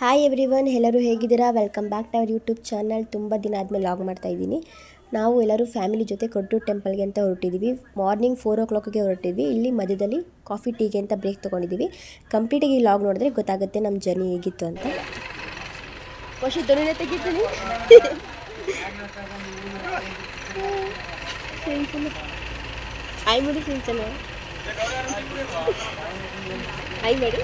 Hi everyone, ಎಲ್ಲರೂ ಹೇಗಿದ್ದೀರಾ? Welcome back to our YouTube channel. ತುಂಬ ದಿನ ಆದಮೇಲೆ ಲಾಗ್ ಮಾಡ್ತಾಯಿದ್ದೀನಿ. ನಾವು ಎಲ್ಲರೂ ಫ್ಯಾಮಿಲಿ ಜೊತೆ ಕೊಟ್ಟೂರು ಟೆಂಪಲ್ಗೆ ಅಂತ ಹೊರಟಿದ್ದೀವಿ. ಮಾರ್ನಿಂಗ್ 4 o'clockಗೆ ಹೊರಟಿದ್ವಿ. ಇಲ್ಲಿ ಮಧ್ಯದಲ್ಲಿ ಕಾಫಿ ಟೀಗೆ ಅಂತ ಬ್ರೇಕ್ ತೊಗೊಂಡಿದ್ದೀವಿ. ಕಂಪ್ಲೀಟಾಗಿ ಈ ಲಾಗ್ ನೋಡಿದ್ರೆ ಗೊತ್ತಾಗುತ್ತೆ ನಮ್ಮ ಜರ್ನಿ ಹೇಗಿತ್ತು ಅಂತ. ವರ್ಷ ದೊಡ್ಡ ತೆಗಿತೀನಿ ಆಯ್ ಮಾಡಿ ಸಿಂಚನ ಆಯ್ ಮಾಡಿ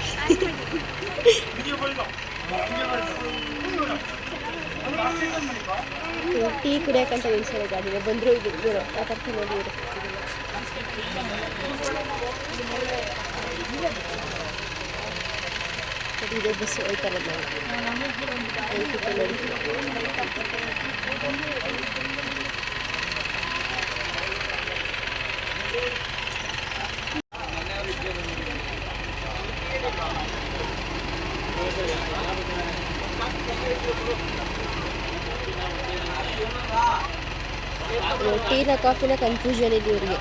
ಟೀ ಕುಡಿಯೋಕ್ಕಂತ ನಿಲ್ಸೋಣ ಗಾಡಿಗೆ ಬಂದರು ಇದ್ರು ಮಾತಾಡ್ತೀನಿ ನೋಡಿ. ಇದೇ ಬಸ್ ಹೋಯ್ತಾರೆ ಟೀನ ಕಾಫಿನ ಕನ್ಫ್ಯೂಷನ್ ಇದೆ ಇವರಿಗೆ.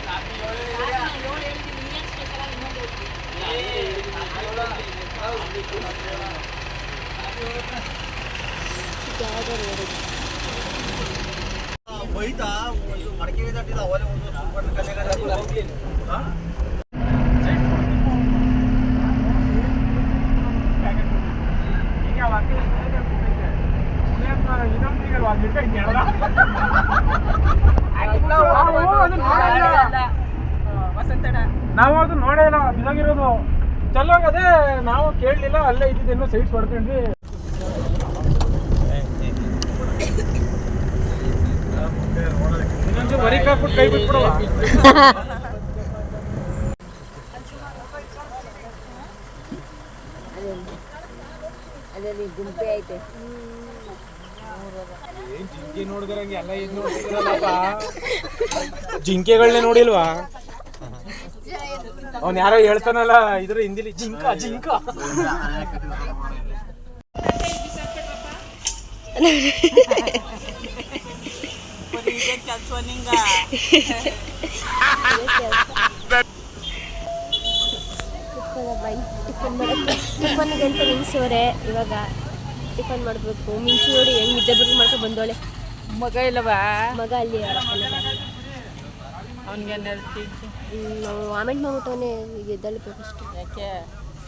ನಾವು ಅದು ನೋಡೇ ಇಲ್ಲ, ಇದಾಗಿರೋದು ಚಲೋಗದೆ. ನಾವು ಕೇಳಲಿಲ್ಲ, ಅಲ್ಲೇ ಇದ್ದಿದ್ದೇನೋ ಸೈಡ್ಸ್ ಹೊಡ್ಕೊಂಡ್ವಿ. ಇನ್ನೊಂದು ವರಿಕ್ ಹಾಕ್ಬಿಟ್ಟು ಕೈ ಬಿಟ್ಬಿಡುವ. ಅದೇ ಗುಂಪೆ ಐತೆ. ಜಿಂಕೆ ನೋಡಿದ್ರಂಗೆ ಎಲ್ಲ ಇದು ನೋಡ್ತಿದ್ರಲ್ಲಪ್ಪ, ಜಿಂಕೆಗಳನ್ನೇ ನೋಡಿಲ್ವಾ? ಅವ್ನು ಯಾರೋ ಹೇಳ್ತಾನಲ್ಲ ಇದ್ರ ಹಿಂದಿಲಿ, ಜಿಂಕ ಜಿಂಕ. ಟಿಫನ್ಗೆ ಅಂತ ನಿಲ್ಸೋರೆ. ಇವಾಗ ಟಿಫನ್ ಮಾಡಬೇಕು. ಮಿಂಚು ನೋಡಿ ಹೆಂಗೆ ನಿದ್ದೆ ಬರ್ದು ಮಾಡ್ಕೊಂಡು ಬಂದೋಳೆ. ಮಗ ಇಲ್ಲವಾ? ಮಗ ಅಲ್ಲಿ ಅವನಿಗೆ ಆಮೆಂಟ್ ಮಾಡ್ಬಿಟ್ಟವನೇ. ಈಗ ಎದ್ದಳ್ಬೇಕು ಫಸ್ಟ್. ಯಾಕೆ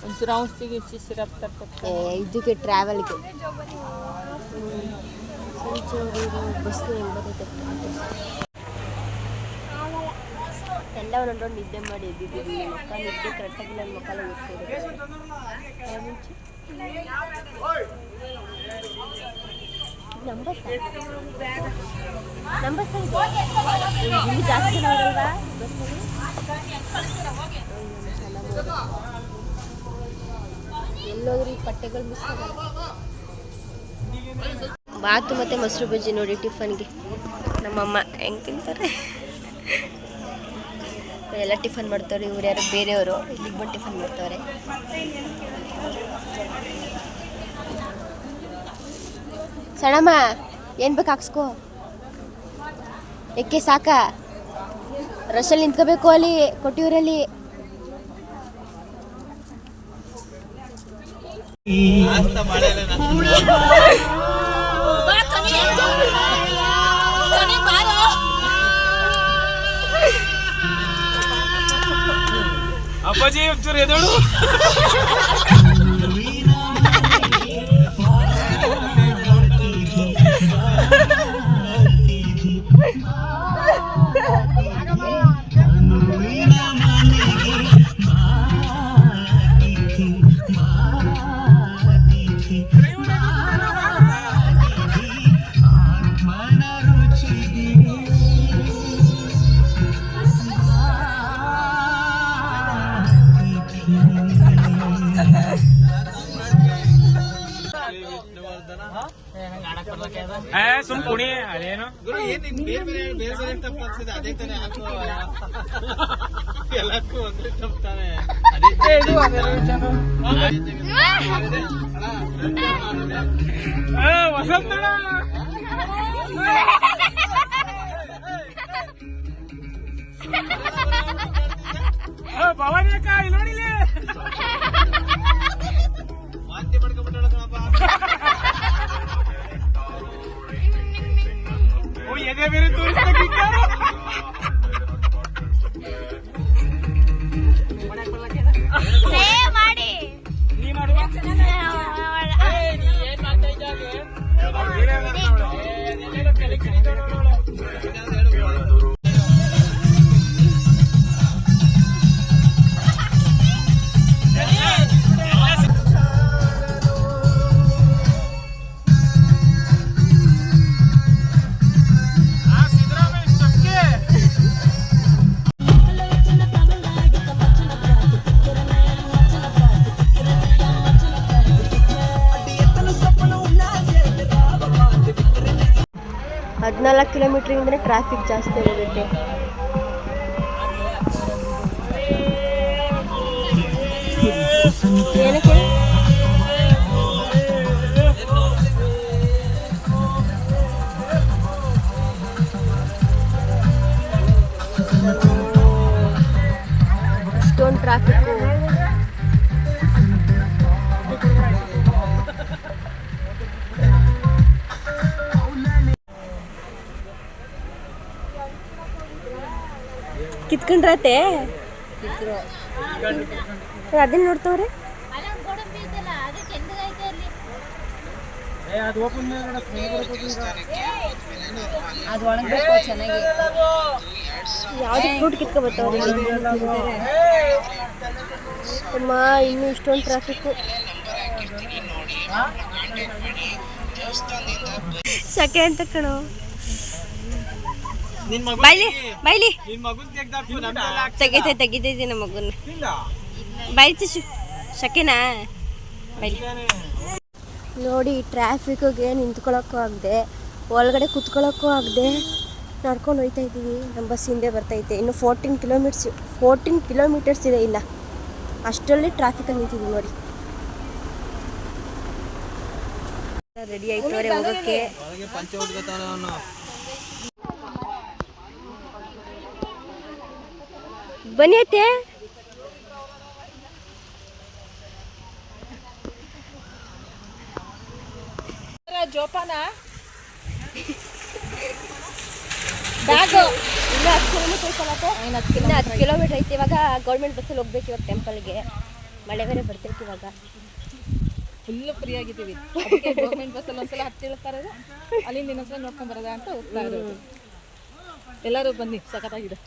ಒಂಚೂರು ಔಷಧಿಗೆ ಸಿರಪ್ ತರ್ಬೇಕು ಇದಕ್ಕೆ ಟ್ರಾವೆಲ್ಗೆ. ಬಸ್ ಬರ್ತೈತೆ. ಎಲ್ಲ ಒಂದೊಂದು ನಿದ್ದೆ ಮಾಡಿ ಎದ್ದಿದ್ದೀವಿ. ಮಕ್ಕ ನಿದ್ದೆ ಕರೆಕ್ಟಾಗಿ ನನ್ನ ಮಕ್ಕಳ ಓದ್ತಿರೋದು. ನಂಬರ್ ಇಲ್ಲಿ ಜಾಸ್ತಿ ನೋಡಲ್ವಾ ಬಸ್ಸಲ್ಲಿ? ಎಲ್ಲೋದ್ರೂ ಈ ಪಟ್ಟೆಗಳು ಮಿಸ್ ಆಗಲ್ಲ. ಬಾತು ಮತ್ತು ಮೊಸರು ಬಜ್ಜಿ ನೋಡಿ ಟಿಫನ್ಗೆ. ನಮ್ಮಮ್ಮ ಹೆಂಗೆ ತಿಂತಾರೆ. ಎಲ್ಲ ಟಿಫನ್ ಮಾಡ್ತಾರೆ. ಇವ್ರು ಯಾರು ಬೇರೆಯವರು ಇಲ್ಲಿಗೆ ಬಂದು ಟಿಫನ್ ಮಾಡ್ತಾರೆ. ಸಣಮ್ಮ ಏನು ಬೇಕು ಹಾಕ್ಸ್ಕೋ. ಎಕ್ಕೆ ಸಾಕ? ರಶಲ್ಲಿ ನಿಂತ್ಕೋಬೇಕು ಅಲ್ಲಿ ಕೊಟ್ಟಿಯೂರಲ್ಲಿ. ಅಪ್ಪಾಜಿ ಒಂಚೂರು ಎದೋಳು. ಸುಮ್ ಕುಣಿ ಅದೇನು ಎಲ್ಲಕ್ಕೂ ಒಂದೇ ತಪ್ಪಾನೆ. ವಸಂತ ಭವಾನಿ ಅಕ್ಕ ಇಲ್ಲಿ ನೋಡಿಲ್ಲ. ವಾಂತಿ ಮಾಡ್ಕೊಂಡ್ಬಿಟ್ಟಳ ಕಣಪ್ಪ. ಎದೆ ಬೇರೆ ತೋರಿಸ್ಬೇಕು ಹದಿನಾಲ್ಕು ಕಿಲೋಮೀಟ್ರಿಂದನೇ ಟ್ರಾಫಿಕ್ ಜಾಸ್ತಿ ಇರುತ್ತೆ. ಏನಕ್ಕೆ ಇಷ್ಟೊಂದು ಟ್ರಾಫಿಕ್ಕು? ಕಿತ್ಕೊಂಡ್ರತೆ ಅದನ್ನ ನೋಡ್ತವ್ರೆ. ಅದು ಒಣಗಬೇಕು ಚೆನ್ನಾಗಿ. ಯಾವ್ದು ಫ್ರೂಟ್ ಕಿತ್ಕೊ ಬರ್ತಾವ್ರೆ ಅಮ್ಮ. ಇನ್ನೂ ಇಷ್ಟೊಂದು ಟ್ರಾಫಿಕ್ಕು. ಸಕೆ ಅಂತ ಕಣೋ. ಬೈಲಿ ತೆಗಿತೈತೆ ನಮ್ಮ ಮಗುನ. ಬೈತಿ ಸಕೆನಾ ಬೈಲಿ. ನೋಡಿ ಟ್ರಾಫಿಕ್ಗೆ ನಿಂತ್ಕೊಳ್ಳೋಕ್ಕೂ ಆಗದೆ, ಒಳಗಡೆ ಕುತ್ಕೊಳ್ಳೋಕ್ಕೂ ಆಗದೆ ನಡ್ಕೊಂಡು ಹೋಗ್ತಾ ಇದ್ದೀವಿ. ನಮ್ಮ ಬಸ್ ಹಿಂದೆ ಬರ್ತೈತೆ. ಇನ್ನು 14 ಕಿಲೋಮೀಟರ್ಸ್ ಇದೆ ಇಲ್ಲ, ಅಷ್ಟರಲ್ಲಿ ಟ್ರಾಫಿಕಲ್ಲಿ ನಿಂತಿದ್ದೀವಿ ನೋಡಿ. ರೆಡಿ ಆಯ್ತವ್ರೆ ಹೋಗೋಕ್ಕೆ. ಬನ್ನಿ ಐತೆ. ಜೋಪಾನ ಬ್ಯಾಗು ಇನ್ನೂ 10 ಕಿಲೋಮೀಟರ್ ಐತೆ. ಇವಾಗ ಗೌರ್ಮೆಂಟ್ ಬಸ್ಸಲ್ಲಿ ಹೋಗ್ಬೇಕು ಇವಾಗ ಟೆಂಪಲ್ಗೆ. ಮಳೆ ಬೇರೆ ಬರ್ತೈತಿ ಇವಾಗ. ಫುಲ್ಲು ಫ್ರೀ ಆಗಿದ್ದೀವಿ. ಅದಕ್ಕೆ ಗೌರ್ಮೆಂಟ್ ಬಸ್ಸಲ್ಲಿ ಒಂದ್ಸಲ ಹತ್ತಿಳ್ತಾರೆ, ಅಲ್ಲಿಂದ ಇನ್ನೊಂದ್ಸಲ ನೋಡ್ಕೊಂಡು ಬರೋದ ಅಂತ ಹೋಗ್ತಾ ಇರೋದು. ಎಲ್ಲರೂ ಬನ್ನಿ, ಸಖತ್ತಾಗಿದೆ.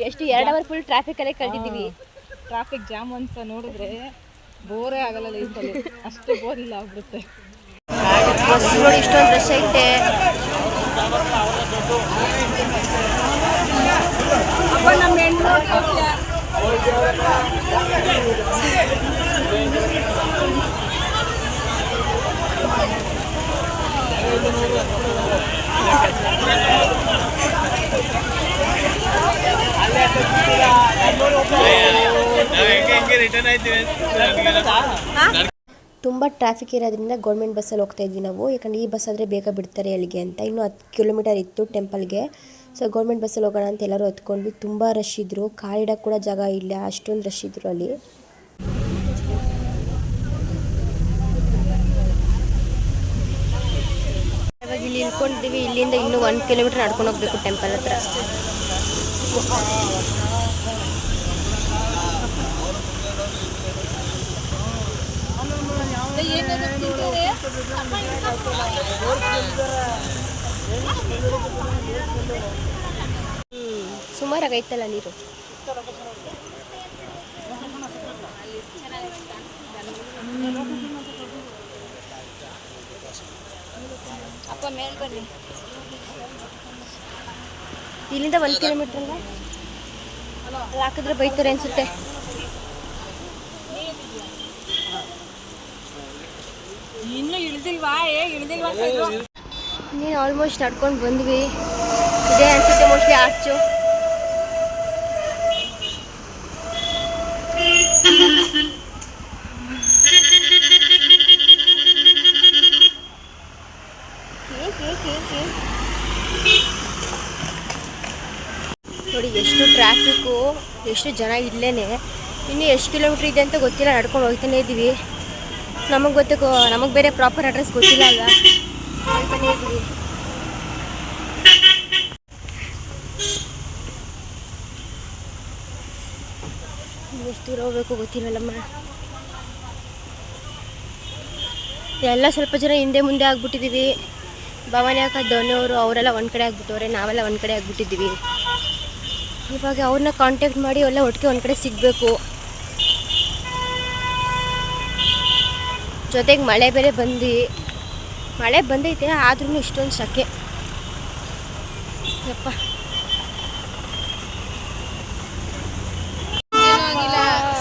ಎಷ್ಟು 2 ಅವರ್ ಫುಲ್ ಟ್ರಾಫಿಕಲ್ಲೇ ಕಳೆದಿದ್ದೀವಿ. ಟ್ರಾಫಿಕ್ ಜಾಮ್ ಅಂತ ನೋಡಿದ್ರೆ ಬೋರೇ ಆಗಲ್ಲ ಲೈಫಲ್ಲಿ, ಅಷ್ಟು ಬೋರ್ ಇಲ್ಲ ಆಗ್ಬಿಡುತ್ತೆ. ಬಸ್ ನೋಡಿ ಇಷ್ಟೊಂದು ರಶ್ ಐತೆ. ತುಂಬ ಟ್ರಾಫಿಕ್ ಇರೋದ್ರಿಂದ ಗೌರ್ಮೆಂಟ್ ಬಸ್ಸಲ್ಲಿ ಹೋಗ್ತಾ ಇದ್ವಿ ನಾವು. ಯಾಕಂದರೆ ಈ ಬಸ್ ಆದರೆ ಬೇಗ ಬಿಡ್ತಾರೆ ಅಲ್ಲಿಗೆ ಅಂತ. ಇನ್ನೂ 10 ಕಿಲೋಮೀಟರ್ ಇತ್ತು ಟೆಂಪಲ್ಗೆ. ಸೊ ಗೌರ್ಮೆಂಟ್ ಬಸ್ಸಲ್ಲಿ ಹೋಗೋಣ ಅಂತ ಎಲ್ಲರೂ ಹೊತ್ಕೊಂಡ್ವಿ. ತುಂಬ ರಶ್ ಇದ್ದರು, ಕಾಲಿಡೋಕ್ಕೆ ಕೂಡ ಜಾಗ ಇಲ್ಲ, ಅಷ್ಟೊಂದು ರಶ್ ಇದ್ದರು ಅಲ್ಲಿ. ಇವಾಗ ಇಲ್ಲಿ ಇಳ್ಕೊಂಡಿದ್ದೀವಿ. ಇಲ್ಲಿಂದ ಇನ್ನೂ 1 ಕಿಲೋಮೀಟರ್ ನಡ್ಕೊಂಡು ಹೋಗ್ಬೇಕು ಟೆಂಪಲ್ ಹತ್ರ. ಸುಮಾರಾಗೈತಲ್ಲ ನೀರು. ಅಪ್ಪ ಮೇಲೆ ಬನ್ನಿ. ಇಲ್ಲಿಂದ 1 ಕಿಲೋಮೀಟರ್ ಅಲ್ಲ, ಹಾಕಿದ್ರೆ ಬೈತಾರೆ ಅನ್ಸುತ್ತೆ. ಇನ್ನು ಇಳ್ದಿಲ್ವಾ? ನೀನು ಆಲ್ಮೋಸ್ಟ್ ನಡ್ಕೊಂಡು ಬಂದ್ವಿ. ಇದೇ ಅನ್ಸುತ್ತೆ ಮೋಸ್ಟ್ಲಿ ಆರ್ಚು. ನೋಡಿ ಎಷ್ಟು ಟ್ರಾಫಿಕ್ಕು, ಎಷ್ಟು ಜನ ಇಲ್ಲೇನೆ. ಇನ್ನು ಎಷ್ಟು ಕಿಲೋಮೀಟ್ರ್ ಇದೆ ಅಂತ ಗೊತ್ತಿಲ್ಲ, ನಡ್ಕೊಂಡು ಹೋಗ್ತಾನೆ ಇದ್ದೀವಿ. ನಮಗೆ ಬೇರೆ ಪ್ರಾಪರ್ ಅಡ್ರೆಸ್ ಗೊತ್ತಿಲ್ಲ ಅಲ್ವಾ, ಹೋಗ್ತಾನೆ ಇದ್ದೀವಿ. ಎಷ್ಟು ದೂರ ಹೋಗ್ಬೇಕು ಗೊತ್ತಿಲ್ಲಲ್ಲಮ್ಮ. ಎಲ್ಲ ಸ್ವಲ್ಪ ಜನ ಹಿಂದೆ ಮುಂದೆ ಆಗ್ಬಿಟ್ಟಿದ್ದೀವಿ. ಭವಾನಿ ಅಕ್ಕ, ಧೋನಿಯವರು ಅವರೆಲ್ಲ ಒಂದು ಕಡೆ ಆಗ್ಬಿಟ್ಟವ್ರೆ, ನಾವೆಲ್ಲ ಒಂದು ಕಡೆ ಆಗ್ಬಿಟ್ಟಿದ್ದೀವಿ. ಇವಾಗ ಅವ್ರನ್ನ ಕಾಂಟ್ಯಾಕ್ಟ್ ಮಾಡಿ ಎಲ್ಲ ಒಟ್ಟಿಗೆ ಒಂದು ಕಡೆ ಸಿಗಬೇಕು. ಜೊತೆಗೆ ಮಳೆ ಬೇರೆ ಮಳೆ ಬಂದೈತೆ, ಆದ್ರೂ ಇಷ್ಟೊಂದು ಸೆಕೆ ಯಪ್ಪ.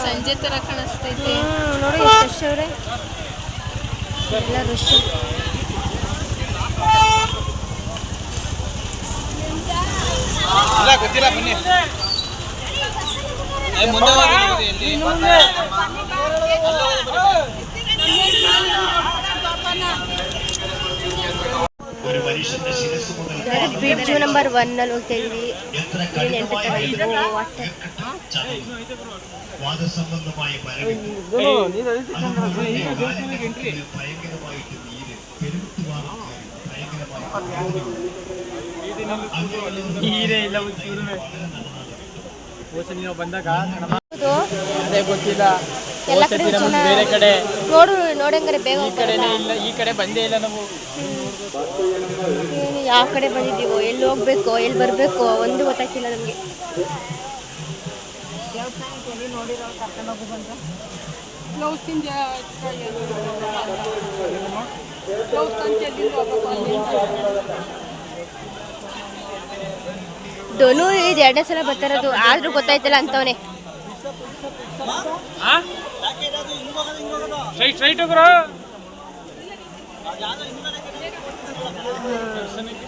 ಸಂಜೆ ತರ ಕಾಣಿಸ್ತೈತೆ ನೋಡಿ ಎಷ್ಟು ರಶ್ ಅವ್ರೆ, ಎಲ್ಲ ರಶ್. ಗೊತ್ತಿಲ್ಲ ಬನ್ನಿ. ಬ್ರಿಡ್ಜ್ ನಂಬರ್ 1 ಅಲ್ಲಿ ಹೋಗ್ತಾ ಇದ್ವಿ. ಬಂದಾಗ ಗೊತ್ತಿಲ್ಲ ಎಲ್ಲ ಕಡೆ ಬೇರೆ ಕಡೆ ನೋಡಂಗಾರೆ ಬೇಗ ಇಲ್ಲ, ಈ ಕಡೆ ಬಂದೇ ಇಲ್ಲ ನಾವು. ಯಾವ ಕಡೆ ಬಂದಿದ್ದೀವೋ, ಎಲ್ಲಿ ಹೋಗ್ಬೇಕೋ, ಎಲ್ಲಿ ಬರಬೇಕೋ ಒಂದು ಗೊತ್ತಾಗ್ತಿಲ್ಲ ನಮಗೆ. ಧನು ಇದು 2ನೇ ಸಲ ಬರ್ತಾರದು, ಆದ್ರೂ ಗೊತ್ತಾಯ್ತಲ್ಲ ಅಂತವನೇ. ಸ್ಟ್ರೈಟ್ ಹೋಗ್ರೋ.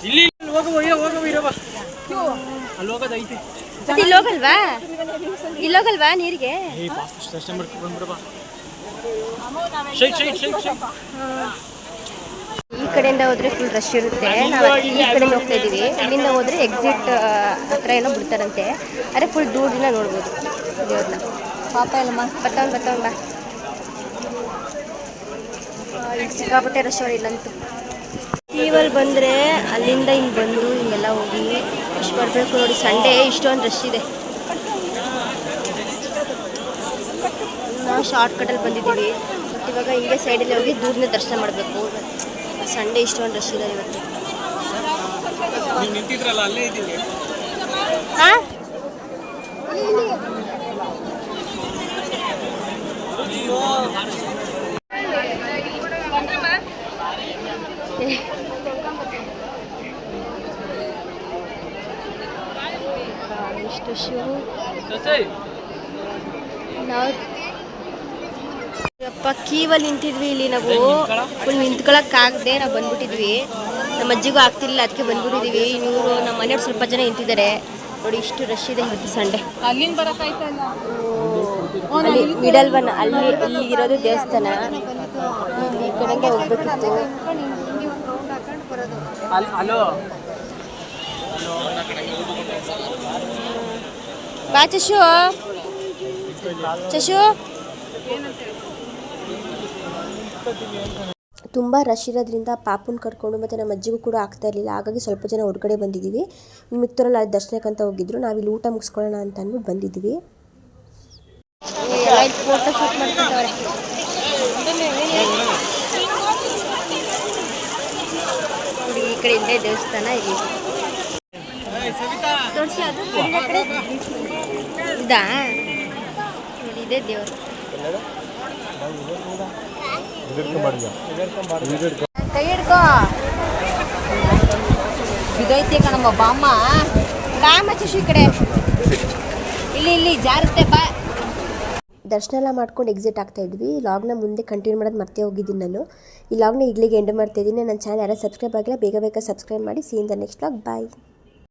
ಇಲ್ಲಿ ಹೋಗವ ಅಲ್ಲಿ ಹೋಗೋದೈತಿ. ಇಲ್ಲೋಗಲ್ವಾ ನೀರಿಗೆ? ಈ ಕಡೆಯಿಂದ ಹೋದ್ರೆ ಫುಲ್ ರಶ್ ಇರುತ್ತೆ. ನಾವು ಈ ಕಡೆ ಹೋಗ್ತಾ ಇದೀವಿ. ಇಲ್ಲಿಂದ ಹೋದ್ರೆ ಎಕ್ಸಿಟ್ ಹತ್ರ ಏನೋ ಬಿಡ್ತಾರಂತೆ. ಅರೆ ಫುಲ್ ದೂರದಿಂದ ನೋಡ್ಬೋದು ದೇವ್ರನ್ನ. ಪಾಪ ಎಲ್ಲಮ್ಮ ಬರ್ತಾವ್ ಬಾ. ಇಲ್ಲಿ ಸಿಕ್ಕಾಪಟ್ಟೆ ರಶ್ ಅವ್ರು ಇಲ್ಲಂತೂ. ಟೀವಲ್ಲಿ ಬಂದರೆ ಅಲ್ಲಿಂದ ಹಿಂಗೆ ಬಂದು ಹಿಂಗೆಲ್ಲ ಹೋಗಿ ಇಷ್ಟು ಬರಬೇಕು ನೋಡಿ. ಸಂಡೇ ಇಷ್ಟೊಂದು ರಶ್ ಇದೆ. ನಾವು ಶಾರ್ಟ್ಕಟಲ್ಲಿ ಬಂದಿದ್ದೀವಿ. ಇವಾಗ ಹಿಂಗೆ ಸೈಡಲ್ಲಿ ಹೋಗಿ ದೂರನೇ ದರ್ಶನ ಮಾಡಬೇಕು. ಸಂಡೇ ಇಷ್ಟೊಂದು ರಶ್ ಇದೆ ಇವತ್ತು. ಹಾಂ, ಇಷ್ಟು ಶಿವು ನಾವು ಕ್ಯೂವಲ್ಲಿ ನಿಂತಿದ್ವಿ. ಇಲ್ಲಿ ನಾವು ಫುಲ್ ನಿಂತ್ಕೊಳ್ಳೋಕ್ಕಾಗದೆ ನಾವು ಬಂದ್ಬಿಟ್ಟಿದ್ವಿ. ನಮ್ಮ ಅಜ್ಜಿಗೂ ಆಗ್ತಿಲ್ಲ, ಅದಕ್ಕೆ ಬಂದ್ಬಿಟ್ಟಿದ್ವಿ. ಇವರು ನಮ್ಮ ಮನೆಯವ್ರು ಸ್ವಲ್ಪ ಜನ ನಿಂತಿದ್ದಾರೆ ನೋಡಿ. ಇಷ್ಟು ರಶ್ ಇದೆ ಇವತ್ತು ಸಂಡೇ. ಅಲ್ಲಿಂದ ಬರೋಕ್ಕಾಯ್ತಲ್ಲ, ಅಲ್ಲಿ ಮಿಡಲ್ ಒನ್ ಅಲ್ಲಿ ಇರೋದು ದೇವಸ್ಥಾನ. ಈ ಕಡೆಗೆ ಹೋಗ್ಬೇಕಿತ್ತು. ಬಾ ಚಶು. ತುಂಬ ರಶ್ ಇರೋದ್ರಿಂದ ಪಾಪುನ ಕರ್ಕೊಂಡು ಮತ್ತು ನಮ್ಮ ಅಜ್ಜಿಗೂ ಕೂಡ ಆಗ್ತಾ ಇರಲಿಲ್ಲ. ಹಾಗಾಗಿ ಸ್ವಲ್ಪ ಜನ ಹೊರಗಡೆ ಬಂದಿದ್ದೀವಿ. ಮಿಕ್ತರಲ್ಲಿ ಅಲ್ಲಿ ದರ್ಶನಕ್ಕಂತ ಹೋಗಿದ್ರು. ನಾವಿಲ್ಲಿ ಊಟ ಮುಗಿಸ್ಕೊಳ್ಳೋಣ ಅಂತ ಅಂದ್ಬಿಟ್ಟು ಬಂದಿದ್ದೀವಿ. ಫೋಟೋ ಶೂಟ್ ಮಾಡ್ತಿದ್ದಾರೆ. ಈ ಕಡೆ ಇಲ್ಲೇ ದೇವಸ್ಥಾನ ಇಲ್ಲಿ ತೋರಿಸಿ. ಅದು ಇದಾ ನೋಡಿ, ಇದೇ ದೇವರು. ಕೈ ಹಿಡ್ಕೋ. ಇದೈತೆ ಕಣಮ್ಮ. ಬಾಮ್ಮ ಚಶು ಈ ಕಡೆ. ಇಲ್ಲಿ ಜಾರುತ್ತೆ ಬಾ. ದರ್ಶನ ಎಲ್ಲ ಮಾಡ್ಕೊಂಡು ಎಕ್ಸಿಟ್ ಆಗ್ತಾ ಇದ್ವಿ. ಲಾಗ್ನ ಮುಂದೆ ಕಂಟಿನ್ಯೂ ಮಾಡೋದು ಮರ್ತೇ ಹೋಗಿದ್ದೀನಿ ನಾನು. ಈ ಲಾಗ್ನ ಇಲ್ಲಿಗೆ ಎಂಡ್ ಮಾಡ್ತಾ ಇದ್ದೀನಿ. ನನ್ನ ಚಾನಲ್ ಯಾರು ಸಬ್ಸ್ಕ್ರೈಬ್ ಆಗಿಲ್ಲ, ಬೇಗ ಸಬ್ಸ್ಕ್ರೈಬ್ ಮಾಡಿ. See in the next vlog. Bye.